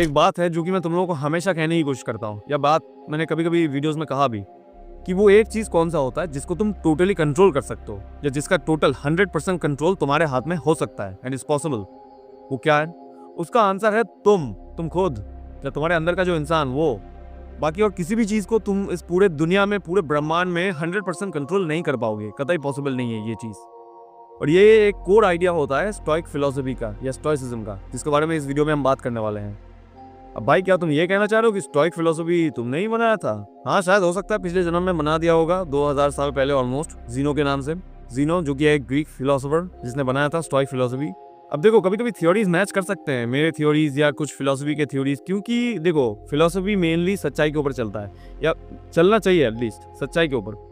एक बात है जो कि मैं तुम लोगों को हमेशा कहने की कोशिश करता हूँ, या बात मैंने कभी कभी वीडियोस में कहा भी, कि वो एक चीज कौन सा होता है जिसको तुम टोटली कंट्रोल कर सकते हो, या जिसका टोटल 100% कंट्रोल तुम्हारे हाथ में हो सकता है एंड इज पॉसिबल। वो क्या है? उसका आंसर है तुम खुद, या तुम्हारे अंदर का जो इंसान वो। बाकी और किसी भी चीज को तुम इस पूरे दुनिया में, पूरे ब्रह्मांड में 100% कंट्रोल नहीं कर पाओगे, कतई पॉसिबल नहीं है ये चीज। और ये एक कोर आइडिया होता है स्टोइक फिलोसफी का या स्टोइसिज्म का, जिसके बारे में इस वीडियो में हम बात करने वाले हैं। अब भाई, क्या तुम ये कहना चाह रहे हो कि स्टोइक फिलोसफी तुमने ही बनाया था? हाँ, शायद हो सकता है पिछले जन्म में बना दिया होगा, 2000 साल पहले ऑलमोस्ट, जीनो के नाम से। जीनो जो कि एक ग्रीक फिलोसोफर जिसने बनाया था स्टोइक फिलोसफी। अब देखो, कभी कभी थ्योरीज मैच कर सकते हैं, मेरे थ्योरीज या कुछ फिलोसफी के थ्योरीज, क्योंकि देखो फिलोसफी मेनली सच्चाई के ऊपर चलता है, या चलना चाहिए एटलीस्ट सच्चाई के ऊपर।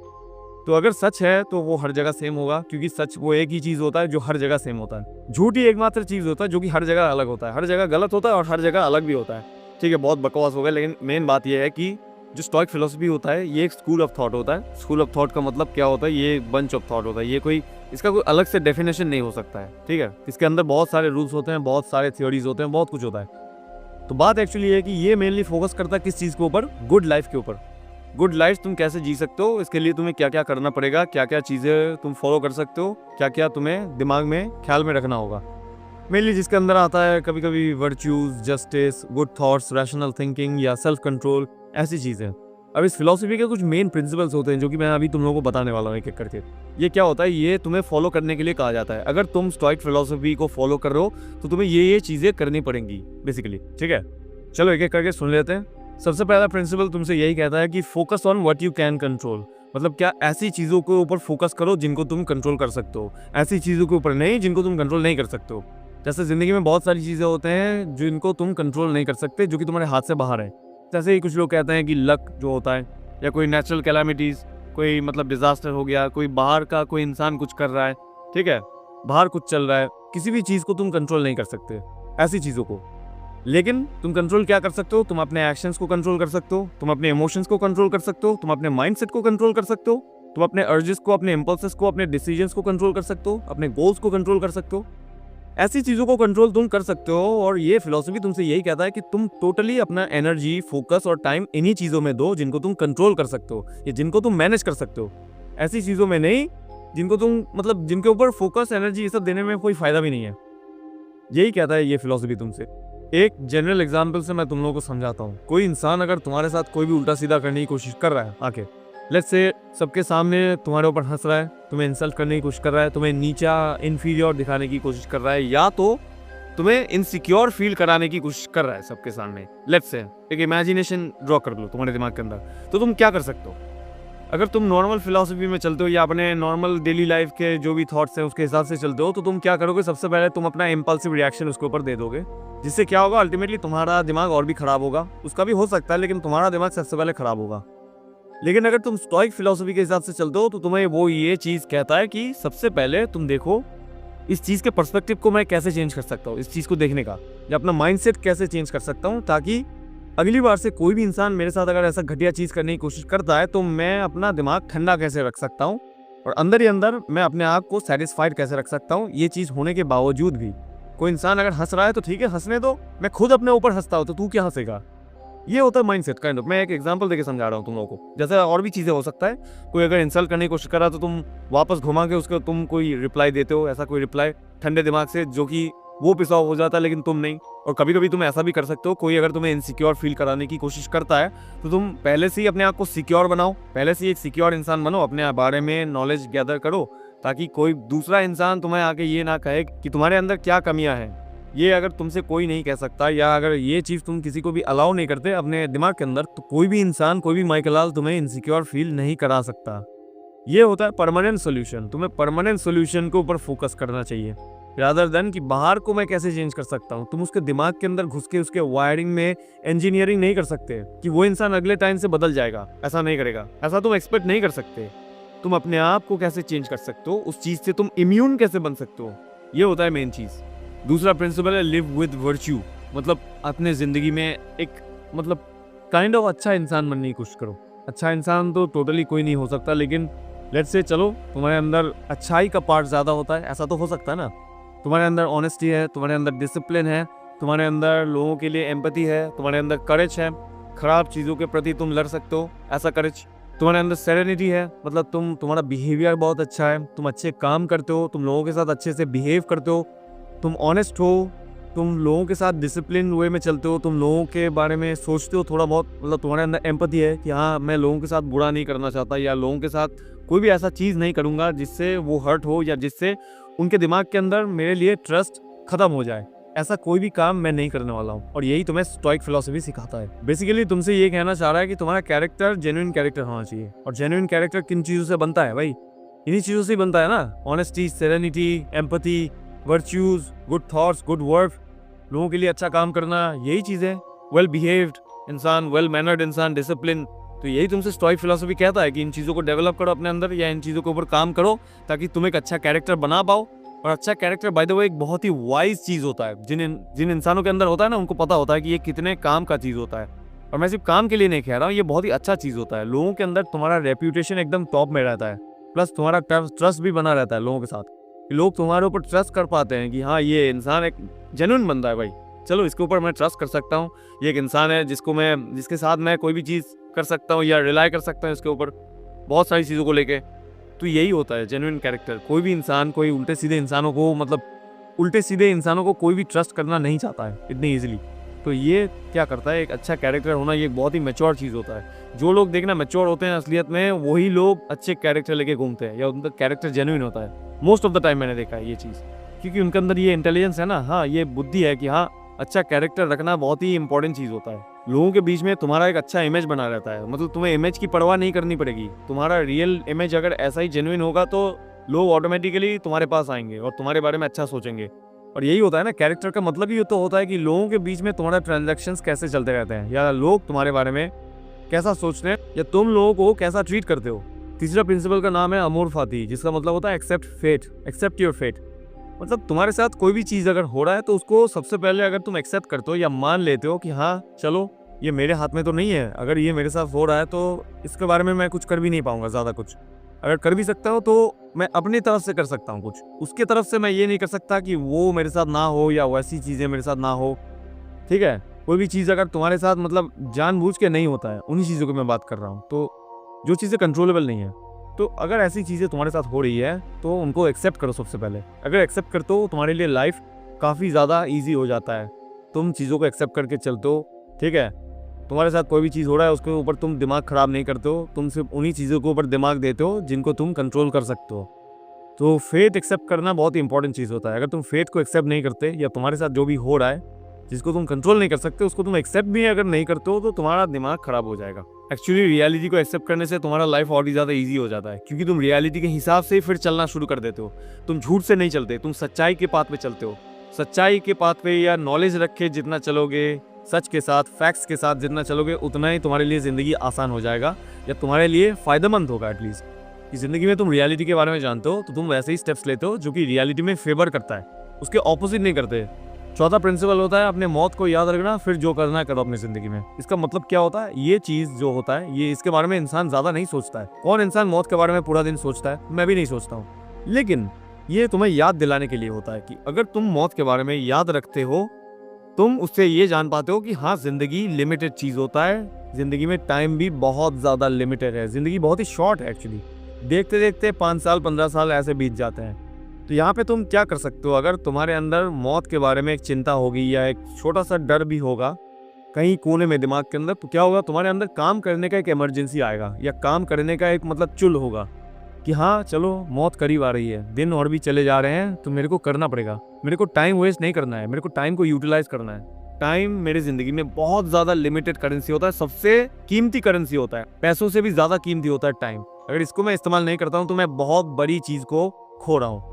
तो अगर सच है तो वो हर जगह सेम होगा, क्योंकि सच वो एक ही चीज होता है जो हर जगह सेम होता है। झूठ ही एकमात्र चीज होता है जो कि हर जगह अलग होता है, हर जगह गलत होता है और हर जगह अलग भी होता है। ठीक है, बहुत बकवास हो गया, लेकिन मेन बात यह है कि जो स्टोइक फिलोसफी होता है ये एक स्कूल ऑफ थॉट होता है। स्कूल ऑफ थॉट का मतलब क्या होता है? ये एक बंच ऑफ थॉट होता है, ये कोई इसका कोई अलग से डेफिनेशन नहीं हो सकता है। ठीक है, इसके अंदर बहुत सारे रूल्स होते हैं, बहुत सारे थ्योरीज होते हैं, बहुत कुछ होता है। तो बात एक्चुअली है कि ये मेनली फोकस करता है किस चीज के ऊपर? गुड लाइफ के ऊपर। गुड लाइफ तुम कैसे जी सकते हो, इसके लिए तुम्हें क्या क्या करना पड़ेगा, क्या क्या चीजें तुम फॉलो कर सकते हो, क्या क्या तुम्हें दिमाग में ख्याल में रखना होगा। मेनली जिसके अंदर आता है कभी कभी virtues, justice, good thoughts, rational thinking या सेल्फ कंट्रोल, ऐसी चीजें। अब इस फिलोसफी के कुछ मेन प्रिंसिपल्स होते हैं जो कि मैं अभी तुम लोगों को बताने वाला हूँ एक एक करके। ये क्या होता है? ये तुम्हें फॉलो करने के लिए कहा जाता है। अगर तुम स्टोइक फिलोसफी को फॉलो कर रहे हो तो तुम्हें ये चीजें करनी पड़ेंगी बेसिकली। ठीक है, चलो एक एक करके सुन लेते हैं। सबसे पहला प्रिंसिपल तुमसे यही कहता है कि focus on what you can control. मतलब क्या? ऐसी चीजों के ऊपर फोकस करो जिनको तुम कंट्रोल कर सकते हो, ऐसी चीजों के ऊपर नहीं जिनको तुम कंट्रोल नहीं कर सकते हो। जैसे जिंदगी में बहुत सारी चीजें होते हैं जिनको तुम कंट्रोल नहीं कर सकते, जो कि तुम्हारे हाथ से बाहर है। जैसे ही कुछ लोग कहते हैं कि लक जो होता है, या कोई नेचुरल कैलामिटीज, कोई मतलब डिजास्टर हो गया, कोई बाहर का कोई इंसान कुछ कर रहा है, ठीक है, बाहर कुछ चल रहा है, किसी भी चीज को तुम कंट्रोल नहीं कर सकते, ऐसी चीजों को। लेकिन तुम कंट्रोल क्या कर सकते हो? तुम अपने एक्शंस को कंट्रोल कर सकते हो, तुम अपने इमोशंस को कंट्रोल कर सकते हो, तुम अपने माइंडसेट को कंट्रोल कर सकते हो, तुम अपने अर्जेस को, अपने इंपल्सेस को, अपने डिसीजंस को कंट्रोल कर सकते हो, अपने गोल्स को कंट्रोल कर सकते हो। ऐसी चीजों को कंट्रोल तुम कर सकते हो। और ये फिलोसफी तुमसे यही कहता है कि तुम टोटली अपना एनर्जी, फोकस और टाइम इन्हीं चीजों में दो जिनको तुम कंट्रोल कर सकते हो, या जिनको तुम मैनेज कर सकते हो। ऐसी चीजों में नहीं जिनको तुम मतलब जिनके ऊपर फोकस, एनर्जी ये सब देने में कोई फायदा भी नहीं है। यही कहता है ये फिलोसफी तुमसे। एक जनरल एग्जाम्पल से मैं तुम लोगों को समझाता हूँ। कोई इंसान अगर तुम्हारे साथ कोई भी उल्टा सीधा करने की कोशिश कर रहा है, आके लेट्स से सबके सामने तुम्हारे ऊपर हंस रहा है, तुम्हें इंसल्ट करने की कोशिश कर रहा है, तुम्हें नीचा, इन्फीरियर दिखाने की कोशिश कर रहा है, या तो तुम्हें इनसिक्योर फील कराने की कोशिश कर रहा है सबके सामने, लेट्स से एक इमेजिनेशन ड्रॉ कर लो तुम्हारे दिमाग के अंदर, तो तुम क्या कर सकते हो? अगर तुम नॉर्मल फिलोसफी में चलते हो या अपने नॉर्मल डेली लाइफ के जो भी थॉट्स हैं उसके हिसाब से चलते हो, तो तुम क्या करोगे? सबसे पहले तुम अपना इम्पल्सिव रिएक्शन उसके ऊपर दे दोगे, जिससे क्या होगा? अल्टीमेटली तुम्हारा दिमाग और भी खराब होगा। उसका भी हो सकता है, लेकिन तुम्हारा दिमाग सबसे पहले खराब होगा। लेकिन अगर तुम स्टोइक फिलोसफी के हिसाब से चलते हो तो तुम्हें वो ये चीज कहता है कि सबसे पहले तुम देखो इस चीज के पर्सपेक्टिव को मैं कैसे चेंज कर सकता हूँ, इस चीज को देखने का, या अपना माइंडसेट कैसे चेंज कर सकता हूँ, ताकि अगली बार से कोई भी इंसान मेरे साथ अगर ऐसा घटिया चीज करने की कोशिश करता है तो मैं अपना दिमाग ठंडा कैसे रख सकता हूँ, और अंदर ही अंदर मैं अपने आप को सेटिस्फाइड कैसे रख सकता हूँ। ये चीज होने के बावजूद भी कोई इंसान अगर हंस रहा है तो ठीक है, हंसने दो, मैं खुद अपने ऊपर हंसता हूँ तो तू क्या हंसेगा? ये होता है माइंडसेट काइंड ऑफ। मैं एक एग्जांपल देके समझा रहा हूँ तुम लोगों को। जैसे और भी चीजें हो सकता है, कोई अगर इंसल्ट करने की कोशिश कर रहा है तो तुम वापस घुमा के उसको तुम कोई रिप्लाई देते हो, ऐसा कोई रिप्लाई ठंडे दिमाग से जो कि वो पिस ऑफ हो जाता है लेकिन तुम नहीं। और कभी कभी तुम ऐसा भी कर सकते हो, कोई अगर तुम्हें इनसिक्योर फील कराने की कोशिश करता है तो तुम पहले से ही अपने आप को सिक्योर बनाओ, पहले से ही एक सिक्योर इंसान बनो, अपने बारे में नॉलेज गैदर करो, ताकि कोई दूसरा इंसान तुम्हें आके ये ना कहे कि तुम्हारे अंदर क्या कमियां हैं। ये अगर तुमसे कोई नहीं कह सकता, या अगर ये चीज तुम किसी को भी अलाउ नहीं करते अपने दिमाग के अंदर, तो कोई भी इंसान, कोई भी माइकलाल तुम्हें इनसिक्योर फील नहीं करा सकता। ये होता है परमानेंट सोल्यूशन। तुम्हें परमानेंट सोल्यूशन के ऊपर फोकस करना चाहिए, रादर देन कि बाहर को मैं कैसे चेंज कर सकता हूँ। तुम उसके दिमाग के अंदर घुस के उसके वायरिंग में इंजीनियरिंग नहीं कर सकते कि वो इंसान अगले टाइम से बदल जाएगा, ऐसा नहीं करेगा, ऐसा तुम एक्सपेक्ट नहीं कर सकते। तुम अपने आप को कैसे चेंज कर सकते हो, उस चीज से तुम इम्यून कैसे बन सकते हो, ये होता है मेन चीज। दूसरा प्रिंसिपल है लिव विद वर्च्यू। मतलब अपने जिंदगी में एक मतलब काइंड ऑफ अच्छा इंसान बनने की कोशिश करो। अच्छा इंसान तो टोटली कोई नहीं हो सकता, लेकिन लेट्स से चलो तुम्हारे अंदर अच्छाई का पार्ट ज्यादा होता है, ऐसा तो हो सकता है ना। तुम्हारे अंदर ऑनेस्टी है, तुम्हारे अंदर डिसिप्लिन है, तुम्हारे अंदर लोगों के लिए एम्पैथी है, तुम्हारे अंदर करेज है, खराब चीज़ों के प्रति तुम लड़ सकते हो, ऐसा करेज। तुम्हारे अंदर सेरेनिटी है, मतलब तुम्हारा बिहेवियर बहुत अच्छा है, तुम अच्छे काम करते हो, तुम लोगों के साथ अच्छे से बिहेव करते हो, तुम ऑनेस्ट हो, तुम लोगों के साथ डिसिप्लिन वे में चलते हो, तुम लोगों के बारे में सोचते हो थोड़ा बहुत, मतलब तुम्हारे अंदर एम्पैथी है कि हाँ मैं लोगों के साथ बुरा नहीं करना चाहता, या लोगों के साथ कोई भी ऐसा चीज़ नहीं करूँगा जिससे वो हर्ट हो या जिससे उनके दिमाग के अंदर मेरे लिए ट्रस्ट खत्म हो जाए। ऐसा कोई भी काम मैं नहीं करने वाला हूँ, और यही तुम्हें स्टोइक फिलॉसफी सिखाता है। बेसिकली तुमसे ये कहना चाह रहा है कि तुम्हारा कैरेक्टर जेन्युइन कैरेक्टर होना चाहिए, और जेन्युइन कैरेक्टर किन चीज़ों से बनता है भाई? इन्हीं चीज़ों से ही बनता है ना, honesty, serenity, empathy, virtues, good thoughts, good work, लोगों के लिए अच्छा काम करना, यही चीज़ें। वेल बिहेव्ड इंसान, वेल मैनर्ड इंसान, डिसिप्लिन। तो यही तुमसे स्टोइक फिलॉसफी कहता है कि इन चीज़ों को डेवलप करो अपने अंदर, या इन चीज़ों के ऊपर काम करो ताकि तुम एक अच्छा कैरेक्टर बना पाओ। और अच्छा कैरेक्टर बाय द वे एक बहुत ही वाइज चीज़ होता है। जिन इंसानों के अंदर होता है ना, उनको पता होता है कि ये कितने काम का चीज़ होता है। और मैं सिर्फ काम के लिए नहीं कह रहा हूँ, ये बहुत ही अच्छा चीज़ होता है। लोगों के अंदर तुम्हारा रेप्यूटेशन एकदम टॉप में रहता है, प्लस तुम्हारा ट्रस्ट भी बना रहता है लोगों के साथ। लोग तुम्हारे ऊपर ट्रस्ट कर पाते हैं कि हाँ ये इंसान एक जेन्युइन बंदा है भाई, चलो इसके ऊपर मैं ट्रस्ट कर सकता हूँ, ये एक इंसान है जिसके साथ मैं कोई भी चीज़ कर सकता हूँ या रिलाई कर सकता हूँ इसके ऊपर बहुत सारी चीज़ों को लेके। तो यही होता है जेन्युइन कैरेक्टर। कोई भी इंसान कोई उल्टे सीधे इंसानों को कोई भी ट्रस्ट करना नहीं चाहता है इतनी ईजिली। तो ये क्या करता है, एक अच्छा कैरेक्टर होना ये एक बहुत ही मैच्योर चीज़ होता है। जो लोग देखना मैच्योर होते हैं असलियत में, वही लोग अच्छे कैरेक्टर लेके घूमते हैं, या उनका कैरेक्टर जेन्युइन होता है। मोस्ट ऑफ द टाइम मैंने देखा है ये चीज़, क्योंकि उनके अंदर ये इंटेलिजेंस है ना, हाँ ये बुद्धि है कि हाँ अच्छा कैरेक्टर रखना बहुत ही इंपॉर्टेंट चीज़ होता है। लोगों के बीच में तुम्हारा एक अच्छा इमेज बना रहता है, मतलब तुम्हें इमेज की परवाह नहीं करनी पड़ेगी। तुम्हारा रियल इमेज अगर ऐसा ही जेन्युइन होगा तो लोग ऑटोमेटिकली तुम्हारे पास आएंगे और तुम्हारे बारे में अच्छा सोचेंगे। और यही होता है ना, कैरेक्टर का मतलब ही तो होता है कि लोगों के बीच में तुम्हारा ट्रांजैक्शंस कैसे चलते रहते हैं, या लोग तुम्हारे बारे में कैसा सोचते हैं, या तुम लोगों को कैसा ट्रीट करते हो। तीसरा प्रिंसिपल का नाम है अमोर फाती, जिसका मतलब होता है accept fate, accept your fate. मतलब तुम्हारे साथ कोई भी चीज़ अगर हो रहा है तो उसको सबसे पहले अगर तुम एक्सेप्ट करते हो या मान लेते हो कि हाँ चलो ये मेरे हाथ में तो नहीं है, अगर ये मेरे साथ हो रहा है तो इसके बारे में मैं कुछ कर भी नहीं पाऊंगा ज़्यादा कुछ। अगर कर भी सकता हूँ तो मैं अपनी तरफ से कर सकता हूँ कुछ, उसके तरफ से मैं ये नहीं कर सकता कि वो मेरे साथ ना हो या वैसी चीज़ें मेरे साथ ना हो। ठीक है, कोई भी चीज़ अगर तुम्हारे साथ मतलब जानबूझ के नहीं होता है, उन्हीं चीज़ों की मैं बात कर रहा हूँ, तो जो चीज़ें कंट्रोलेबल नहीं है, तो अगर ऐसी चीज़ें तुम्हारे साथ हो रही है तो उनको एक्सेप्ट करो सबसे पहले। अगर एक्सेप्ट करते हो तुम्हारे लिए लाइफ काफ़ी ज़्यादा ईजी हो जाता है, तुम चीज़ों को एक्सेप्ट करके चलते हो। ठीक है, तुम्हारे साथ कोई भी चीज़ हो रहा है उसके ऊपर तुम दिमाग ख़राब नहीं करते हो, तुम सिर्फ उन्हीं चीज़ों के ऊपर दिमाग देते हो जिनको तुम कंट्रोल कर सकते हो। तो फेथ एक्सेप्ट करना बहुत ही इंपॉर्टेंट चीज़ होता है। अगर तुम फेथ को एक्सेप्ट नहीं करते, या तुम्हारे साथ जो भी हो रहा है जिसको तुम कंट्रोल नहीं कर सकते उसको तुम एक्सेप्ट भी अगर नहीं करते हो, तो तुम्हारा दिमाग ख़राब हो जाएगा। एक्चुअली रियलिटी को एक्सेप्ट करने से तुम्हारा लाइफ और भी ज़्यादा ईजी हो जाता है, क्योंकि तुम रियलिटी के हिसाब से फिर चलना शुरू कर देते हो। तुम झूठ से नहीं चलते, तुम सच्चाई के पाथ पे चलते हो। सच्चाई के पाथ पे या नॉलेज रखे जितना चलोगे, सच के साथ फैक्ट्स के साथ जितना चलोगे, उतना ही तुम्हारे लिए ज़िंदगी आसान हो जाएगा, या तुम्हारे लिए फ़ायदेमंद होगा। एटलीस्ट कि ज़िंदगी में तुम रियलिटी के बारे में जानते हो तो तुम वैसे ही स्टेप्स लेते हो जो कि रियलिटी में फेवर करता है, उसके ऑपोजिट नहीं करते। चौथा प्रिंसिपल होता है अपने मौत को याद रखना, फिर जो करना है करो अपनी ज़िंदगी में। इसका मतलब क्या होता है, ये चीज़ जो होता है ये इसके बारे में इंसान ज़्यादा नहीं सोचता है। कौन इंसान मौत के बारे में पूरा दिन सोचता है? मैं भी नहीं सोचता हूँ, लेकिन ये तुम्हें याद दिलाने के लिए होता है कि अगर तुम मौत के बारे में याद रखते हो, तुम उससे ये जान पाते हो कि हाँ ज़िंदगी लिमिटेड चीज़ होता है, ज़िंदगी में टाइम भी बहुत ज़्यादा लिमिटेड है, ज़िंदगी बहुत ही शॉर्ट है एक्चुअली। देखते देखते 5 साल 15 साल ऐसे बीत जाते हैं। तो यहाँ पे तुम क्या कर सकते हो, अगर तुम्हारे अंदर मौत के बारे में एक चिंता होगी या एक छोटा सा डर भी होगा कहीं कोने में दिमाग के अंदर, तो क्या होगा, तुम्हारे अंदर काम करने का एक इमरजेंसी आएगा, या काम करने का एक मतलब चुल होगा कि हाँ चलो मौत करीब आ रही है, दिन और भी चले जा रहे हैं, तो मेरे को करना पड़ेगा, मेरे को टाइम वेस्ट नहीं करना है, मेरे को टाइम को यूटिलाइज करना है। टाइम मेरी जिंदगी में बहुत ज़्यादा लिमिटेड करेंसी होता है, सबसे कीमती करेंसी होता है, पैसों से भी ज़्यादा कीमती होता है टाइम। अगर इसको मैं इस्तेमाल नहीं करता हूँ तो मैं बहुत बड़ी चीज़ को खो रहा हूँ।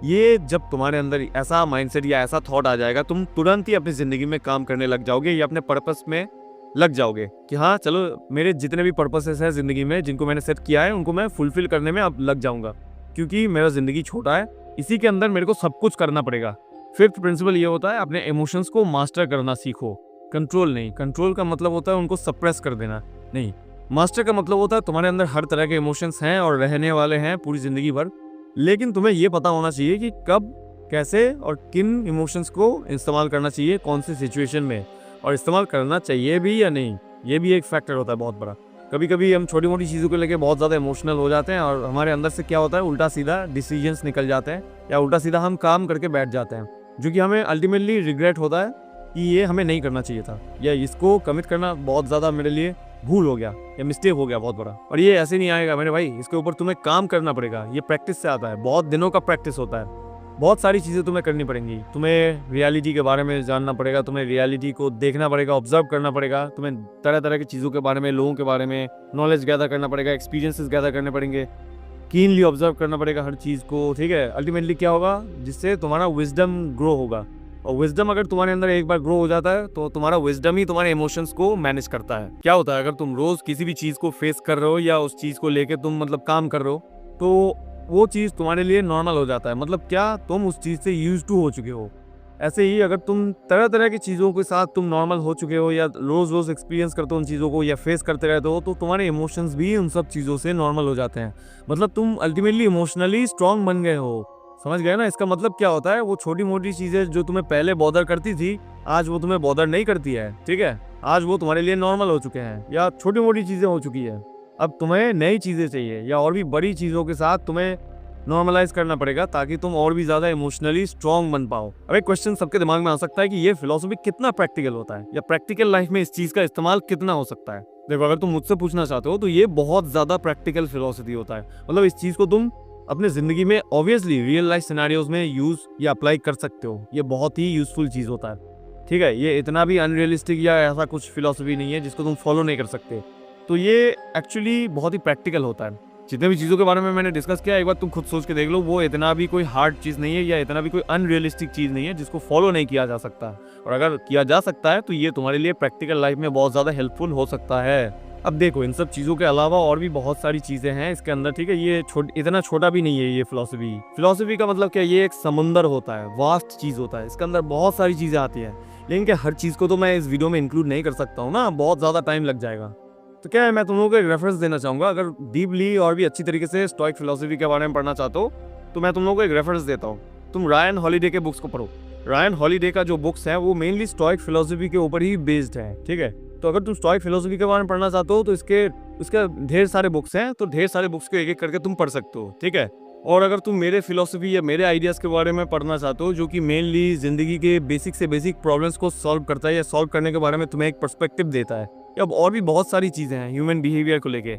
ये जब तुम्हारे अंदर ऐसा माइंडसेट या ऐसा थॉट आ जाएगा, तुम तुरंत ही अपनी ज़िंदगी में काम करने लग जाओगे या अपने पर्पस में लग जाओगे कि हाँ चलो मेरे जितने भी पर्पसेस हैं ज़िंदगी में जिनको मैंने सेट किया है उनको मैं फुलफिल करने में अब लग जाऊँगा, क्योंकि मेरा ज़िंदगी छोटा है, इसी के अंदर मेरे को सब कुछ करना पड़ेगा। फिफ्थ प्रिंसिपल ये होता है अपने इमोशंस को मास्टर करना सीखो, कंट्रोल नहीं। कंट्रोल का मतलब होता है उनको सप्रेस कर देना नहीं, मास्टर का मतलब होता है तुम्हारे अंदर हर तरह के इमोशंस हैं और रहने वाले हैं पूरी ज़िंदगी भर, लेकिन तुम्हें ये पता होना चाहिए कि कब कैसे और किन इमोशंस को इस्तेमाल करना चाहिए कौन सी सिचुएशन में, और इस्तेमाल करना चाहिए भी या नहीं, ये भी एक फैक्टर होता है बहुत बड़ा। कभी कभी हम छोटी मोटी चीज़ों को लेकर बहुत ज़्यादा इमोशनल हो जाते हैं और हमारे अंदर से क्या होता है, उल्टा सीधा डिसीजंस निकल जाते हैं या उल्टा सीधा हम काम करके बैठ जाते हैं, जो कि हमें अल्टीमेटली रिग्रेट होता है कि ये हमें नहीं करना चाहिए था, या इसको कमिट करना बहुत ज़्यादा मेरे लिए भूल हो गया या मिस्टेक हो गया बहुत बड़ा। और ये ऐसे नहीं आएगा मेरे भाई, इसके ऊपर तुम्हें काम करना पड़ेगा। ये प्रैक्टिस से आता है, बहुत दिनों का प्रैक्टिस होता है। बहुत सारी चीज़ें तुम्हें करनी पड़ेंगी, तुम्हें रियलिटी के बारे में जानना पड़ेगा, तुम्हें रियलिटी को देखना पड़ेगा, ऑब्जर्व करना पड़ेगा, तुम्हें तरह तरह की चीज़ों के बारे में, लोगों के बारे में नॉलेज गैदर करना पड़ेगा, एक्सपीरियंसेस गैदर करने पड़ेंगे, कीनली ऑब्जर्व करना पड़ेगा हर चीज़ को, ठीक है। अल्टीमेटली क्या होगा, जिससे तुम्हारा विजडम ग्रो होगा, और विजडम अगर तुम्हारे अंदर एक बार ग्रो हो जाता है तो तुम्हारा विजडम ही तुम्हारे इमोशंस को मैनेज करता है। क्या होता है, अगर तुम रोज किसी भी चीज़ को फेस कर रहे हो या उस चीज़ को लेके तुम मतलब काम कर रहे हो, तो वो चीज़ तुम्हारे लिए नॉर्मल हो जाता है। मतलब क्या, तुम उस चीज़ से यूज टू हो चुके हो। ऐसे ही अगर तुम तरह तरह की चीज़ों के साथ तुम नॉर्मल हो चुके हो या रोज़ रोज़ एक्सपीरियंस करते हो उन चीज़ों को या फेस करते रहते हो, तो तुम्हारे इमोशंस भी उन सब चीज़ों से नॉर्मल हो जाते हैं। मतलब तुम अल्टीमेटली इमोशनली स्ट्रांग बन गए हो। समझ गए ना? इसका मतलब क्या होता है, वो छोटी मोटी चीज़ें जो तुम्हें पहले बॉदर करती थी, आज वो तुम्हें बॉदर नहीं करती है, ठीक है। आज वो तुम्हारे लिए नॉर्मल हो चुके हैं या छोटी मोटी चीज़ें हो चुकी है। अब तुम्हें नई चीज़ें चाहिए या और भी बड़ी चीज़ों के साथ तुम्हें नॉर्मलाइज करना पड़ेगा, ताकि तुम और भी ज़्यादा इमोशनली स्ट्रांग बन पाओ। अब एक क्वेश्चन सबके दिमाग में आ सकता है कि ये फिलॉसफी कितना प्रैक्टिकल होता है, या प्रैक्टिकल लाइफ में इस चीज़ का इस्तेमाल कितना हो सकता है। देखो, अगर तुम मुझसे पूछना चाहते हो तो ये बहुत ज़्यादा प्रैक्टिकल फिलॉसफी होता है। मतलब इस चीज़ को तुम अपने ज़िंदगी में ऑब्वियसली रियल लाइफ सिनेरियोज में यूज़ या अप्लाई कर सकते हो। ये बहुत ही यूजफुल चीज़ होता है, ठीक है। ये इतना भी अनरियलिस्टिक या ऐसा कुछ फिलॉसफी नहीं है जिसको तुम फॉलो नहीं कर सकते। तो ये एक्चुअली बहुत ही प्रैक्टिकल होता है। जितने भी चीज़ों के बारे में मैंने डिस्कस किया, एक बार तुम खुद सोच के देख लो, वो इतना भी कोई हार्ड चीज़ नहीं है या इतना भी कोई अनरियलिस्टिक चीज़ नहीं है जिसको फॉलो नहीं किया जा सकता। और अगर किया जा सकता है तो ये तुम्हारे लिए प्रैक्टिकल लाइफ में बहुत ज़्यादा हेल्पफुल हो सकता है। अब देखो, इन सब चीज़ों के अलावा और भी बहुत सारी चीज़ें हैं इसके अंदर, ठीक है। ये इतना छोटा भी नहीं है ये फिलॉसफी का मतलब क्या, ये एक समुंदर होता है, वास्ट चीज़ होता है। इसके अंदर बहुत सारी चीज़ें आती हैं, लेकिन क्या हर चीज़ को तो मैं इस वीडियो में इंक्लूड नहीं कर सकता हूँ ना, बहुत ज़्यादा टाइम लग जाएगा। तो क्या है, मैं तुम लोगों को एक रेफरेंस देना चाहूँगा। अगर डीपली और भी अच्छी तरीके से स्टोइक फिलॉसफी के बारे में पढ़ना चाहते हो तो मैं तुम लोगों को एक रेफरेंस देता हूँ। तुम रायन हॉलिडे के बुक्स को पढ़ो। रायन हॉलिडे का जो बुक्स है वो मेनली स्टोइक फिलॉसफी के ऊपर ही बेस्ड है, ठीक है। तो अगर तुम स्टोइक फिलॉसफी के बारे में पढ़ना चाहते हो तो इसके ढेर सारे बुक्स हैं, तो ढेर सारे बुक्स को एक एक करके तुम पढ़ सकते हो, ठीक है। और अगर तुम मेरे फिलॉसफी या मेरे आइडियाज़ के बारे में पढ़ना चाहते हो, जो कि मेनली ज़िंदगी के बेसिक से बेसिक प्रॉब्लम्स को सॉल्व करता है या सॉल्व करने के बारे में तुम्हें एक पर्सपेक्टिव देता है, या और भी बहुत सारी चीज़ें हैं ह्यूमन बिहेवियर को लेके,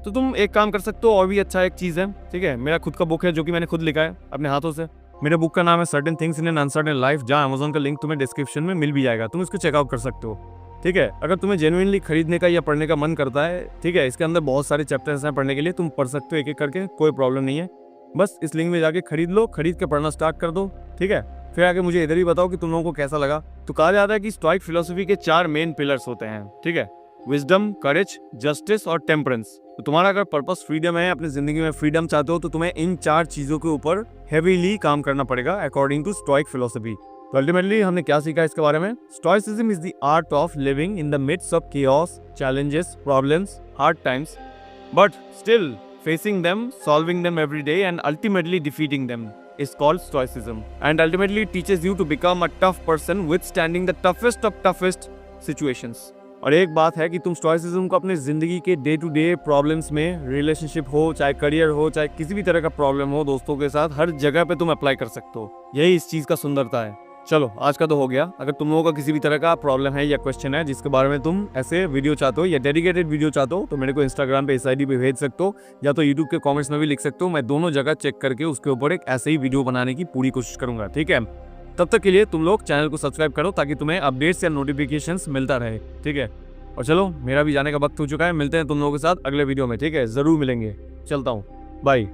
तो तुम एक काम कर सकते हो। और भी अच्छा एक चीज़ है, ठीक है, मेरा खुद का बुक है जो कि मैंने खुद लिखा है अपने हाथों से। मेरे बुक का नाम है certain things in an uncertain life, जहाँ अमेज़न का लिंक तुम्हें डिस्क्रिप्शन में मिल भी जाएगा, तुम इसको चेकआउट कर सकते हो, ठीक है। अगर तुम्हें जेन्युइनली खरीदने का या पढ़ने का मन करता है, ठीक है, इसके अंदर बहुत सारे चैप्टर्स हैं पढ़ने के लिए, तुम पढ़ सकते हो एक एक करके, कोई प्रॉब्लम नहीं है। बस इस लिंक में जाके खरीद लो, खरीद के पढ़ना स्टार्ट कर दो, ठीक है। फिर आके मुझे इधर ही बताओ कि तुम लोगों को कैसा लगा। तो कहा जाता है कि स्टोइक फिलॉसफी के 4 मेन पिलर्स होते हैं, ठीक है, विजडम, करेज, जस्टिस और टेम्परेंस। तो तुम्हारा अगर पर्पस फ्रीडम है, अपनी जिंदगी में फ्रीडम चाहते हो, तो तुम्हें इन 4 चीजों के ऊपर हेवीली काम करना पड़ेगा अकॉर्डिंग टू स्टोइक फिलॉसफी। तो अल्टीमेटली हमने क्या सीखा इसके बारे में? Stoicism is the art of living in the midst of chaos, challenges, problems, hard times, but still facing them, solving them every day and ultimately defeating them is called stoicism. And ultimately it teaches you to become a tough person withstanding the toughest of toughest situations. और एक बात है कि तुम stoicism को अपने जिंदगी के डे टू डे प्रॉब्लम्स में, रिलेशनशिप हो, चाहे करियर हो, चाहे किसी भी तरह का प्रॉब्लम हो दोस्तों के साथ, हर जगह पे तुम अप्लाई कर सकते हो। यही इस चीज़ का सुंदरता है। चलो, आज का तो हो गया। अगर तुम लोगों का किसी भी तरह का प्रॉब्लम है या क्वेश्चन है जिसके बारे में तुम ऐसे वीडियो चाहते हो या डेडिकेटेड वीडियो चाहते हो, तो मेरे को इंस्टाग्राम पे इस आईडी पे भेज सकते हो, या तो यूट्यूब के कमेंट्स में भी लिख सकते हो। मैं दोनों जगह चेक करके उसके ऊपर एक ऐसे ही वीडियो बनाने की पूरी कोशिश करूंगा, ठीक है। तब तक के लिए तुम लोग चैनल को सब्सक्राइब करो ताकि तुम्हें अपडेट्स या नोटिफिकेशंस मिलता रहे, ठीक है। और चलो, मेरा भी जाने का वक्त हो चुका है। मिलते हैं तुम लोगों के साथ अगले वीडियो में, ठीक है, जरूर मिलेंगे। चलता हूँ, बाय।